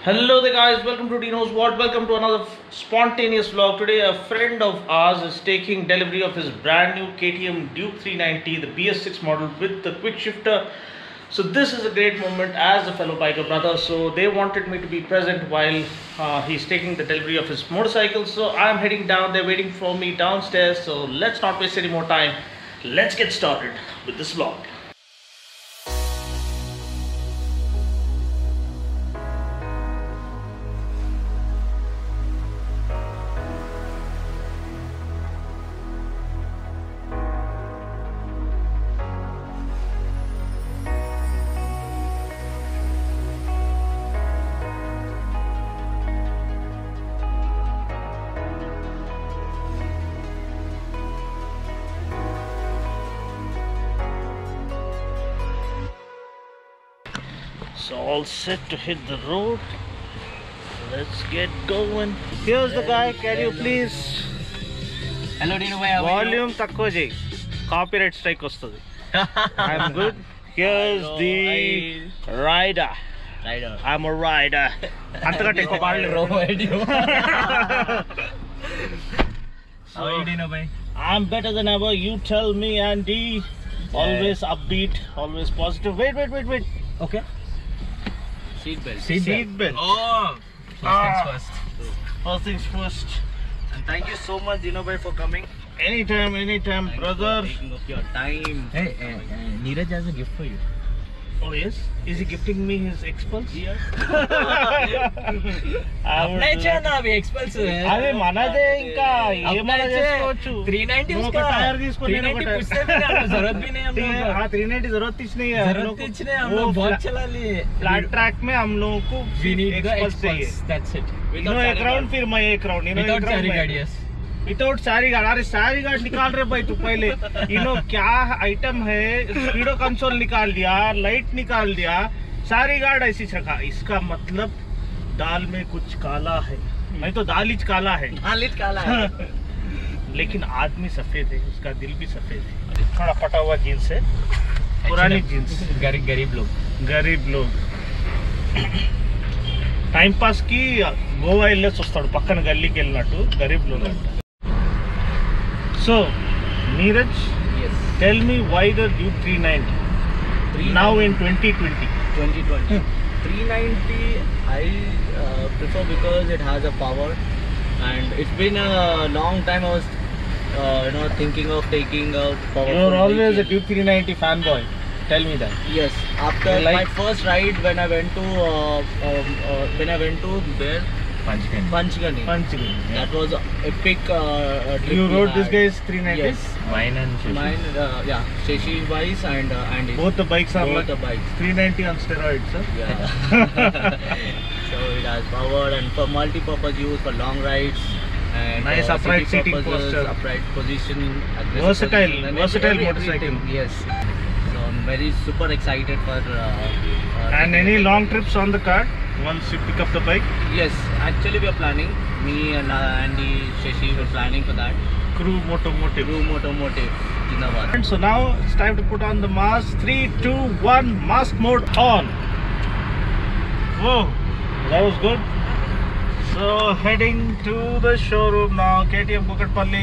Hello there guys, welcome to Dino's World. Welcome to another spontaneous vlog. Today a friend of ours is taking delivery of his brand new KTM Duke 390, the BS6 model with the quick shifter. So this is a great moment as a fellow biker brother. So they wanted me to be present while he's taking the delivery of his motorcycle. So I'm heading down, they're waiting for me downstairs. So let's not waste any more time. Let's get started with this vlog. So all set to hit the road. Let's get going. Here's the guy. Can you please Hello Dino bhai, volume takko jay? Copyright strike ostadi. I'm good. Here's the rider. I'm a rider. Antaka take bro, how are you Dino bhai? I'm better than ever. You tell me, Andy. Always upbeat, always positive. Wait. Okay. Seat belt. Oh, first. First things first. And thank you so much Dino bhai for coming. Anytime, Thank brother. you for taking up your time. Hey, Neeraj has a gift for you. Oh yes? Is he gifting me his Xpulse? Yes. అవి మనదే ఇంకా ఏమైనా చేసుకోవచ్చు 390 ఒక tyre తీసుకొని నేను ఒక tyre हाँ 390 जरूरत ही नहीं है वो बहुत चला लिए फ्लैट ट्रैक में हम लोगों को Xpulse चाहिए That's it. इनो एक राउंड फिर मैं एक राउंड इनो एक राउंड विदाउट सारी गार्ड. अरे सारी गार्ड निकाल रहे भाई तू पहले. इनो क्या आइटम है. स्पीडो कंसोल निकाल दिया, लाइट निकाल दिया, सारी गार्ड ऐसी रखा. इसका मतलब दाल में कुछ काला है. नहीं तो दाल ही काला है. लेकिन आदमी सफेद है, उसका दिल भी सफेद है. थोड़ा फटा हुआ जीन्स है, पुरानी जीन्स. गरीब लोग టైం పాస్ కి గోవా వెళ్ళేసి వస్తాడు పక్కన గల్లీకి వెళ్ళినట్టు గరీబ్ లోగ్ అంట. So Neeraj, tell me why the Duke 390 now in 2020. 390 I prefer because it has a power, and it's been a long time I was thinking of taking a power. You're always a Duke 390 fanboy. Tell me that. Yes, after my first ride when I went to where? Panchgani. That was epic trip. You rode this guy's 390? Yes. Mine, yeah. Shashi Vice and Andy. Both the bikes are Both the bikes. 390 on steroids, sir. Yeah. So it has power and for multi-purpose use for long rides. And nice upright seating posture. Upright position. Versatile basically motorcycle. Yes. So I'm very super excited for. And any long trips on the car once you pick up the bike? Yes, actually we are planning. Me and Andy, Shashi, we're planning for that. Crew Motomotive. Zindabad. So now it's time to put on the mask. 3, 2, 1, mask mode on. Whoa, that was good. So heading to the showroom now. KTM Kukatpalli.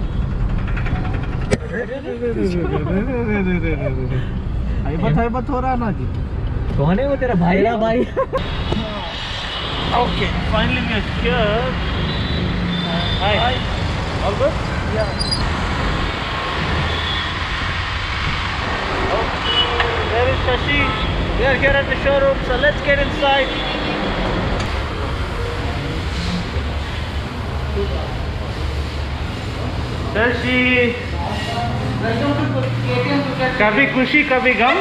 हाइबत हो रहा ना जी. कौन है वो तेरा भाई? Okay, finally we are here. Hi. All good? Yeah. Okay, there is Shashi. We are here at the showroom, so let's get inside. Shashi. कभी खुशी कभी गम,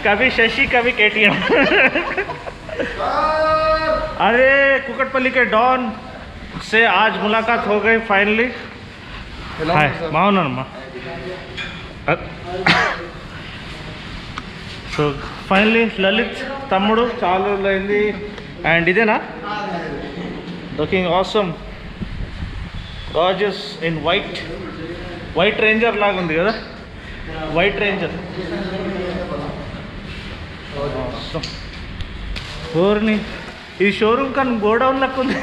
कभी शशि कभी KTM. अरे कुकटपल्ली के डॉन से आज मुलाकात हो गई फाइनली. हाय माउनम्मा. సో ఫైనలీ లలిత్ తమ్ముడు చాలా రోజులైంది. అండ్ ఇదేనా looking awesome, gorgeous in white ranger లాగా ఉంది కదా. వైట్ రేంజర్ పూర్ణి ఈ షోరూమ్ కమ్ గోడౌన్ లకు ఉంది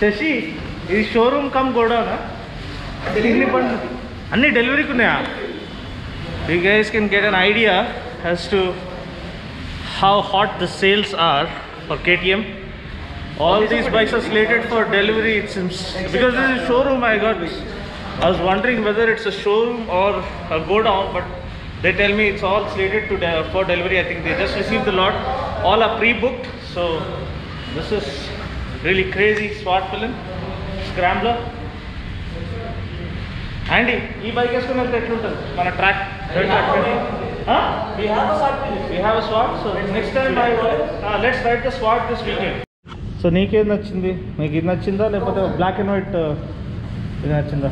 శశి, ఇది షోరూమ్ కమ్ గోడౌనా? ఎన్ని బండ్లు అన్నీ డెలివరీకి ఉన్నాయా? You guys can get an idea as to how hot the sales are for KTM. All these bikes are slated for delivery, it seems, because this is a showroom. I was wondering whether it's a showroom or a godown, but they tell me it's all slated for delivery. I think they just received the lot, all are pre-booked. So this is really crazy. Swart Villain Scrambler. Andy, ఈ bike వేసుకుని వెళ్తే ఎట్లుంటుంది మన track? We have a Swart. So next time let's ride the Swart this weekend. So నీకేం నచ్చింది? నీకు ఇది నచ్చిందా లేకపోతే బ్లాక్ అండ్ వైట్ ఇది నచ్చిందా?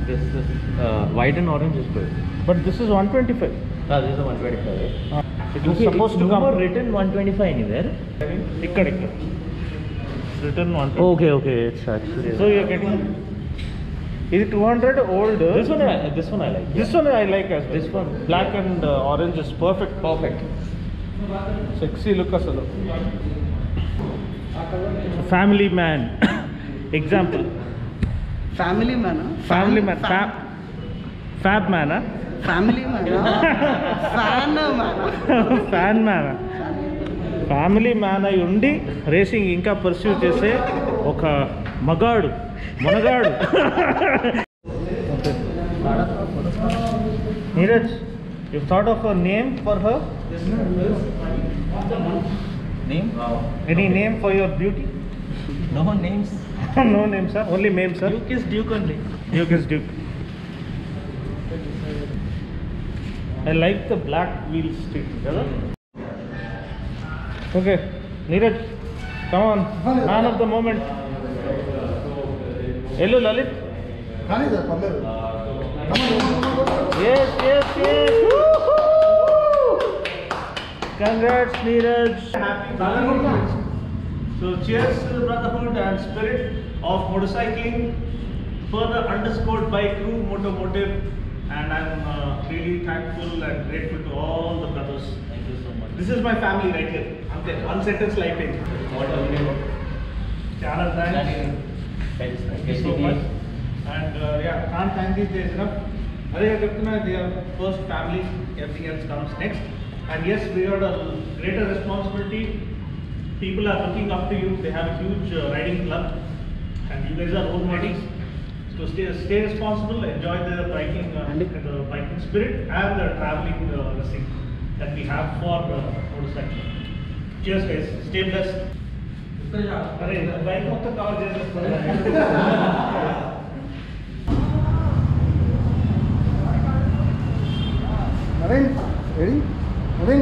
This is white and orange is good. But this is 125. This is 125. It was supposed to come written 125 anywhere. ఇక్కడ written 125. Okay, it's actually. So you're getting ఇది 200 old. This one I like. This one I like as well. This one black and orange is perfect. Sexy look asalo. Family man. Example. Family man. Fab man. Family man. Fan man. Family man అయి ఉండి racing ఇంకా pursue చేసే ఒక మగాడు మనగాడు. Neeraj, you thought of a name for her? Name? Any name for your beauty? No names. No name, sir. Only name, sir. Duke is Duke only. Duke is Duke. I like the black wheels stick. Okay, Neeraj, come on, man of the moment. Hello, Lalit. Yes. Congrats, Neeraj. Happy brotherhood. So cheers to the brotherhood and spirit of motorcycling. Further underscored by Crew Motomotive, and I'm really thankful and grateful to all the brothers. Thank you so much. This is my family right here. One sentence lighting. What are you doing? Channel thanks. Thank you so much. And can't thank these days enough. They are first family. Everything else comes next. And yes, we got a greater responsibility. People are looking up to you. They have a huge riding club, and you guys are role models. So stay responsible. Enjoy the biking, the biking spirit, and the traveling racing that we have for motorcycling. Cheers, guys. Stay blessed. Arey, bike మొత్తం cover చేసేస్తాను. Naren, ready? Naren.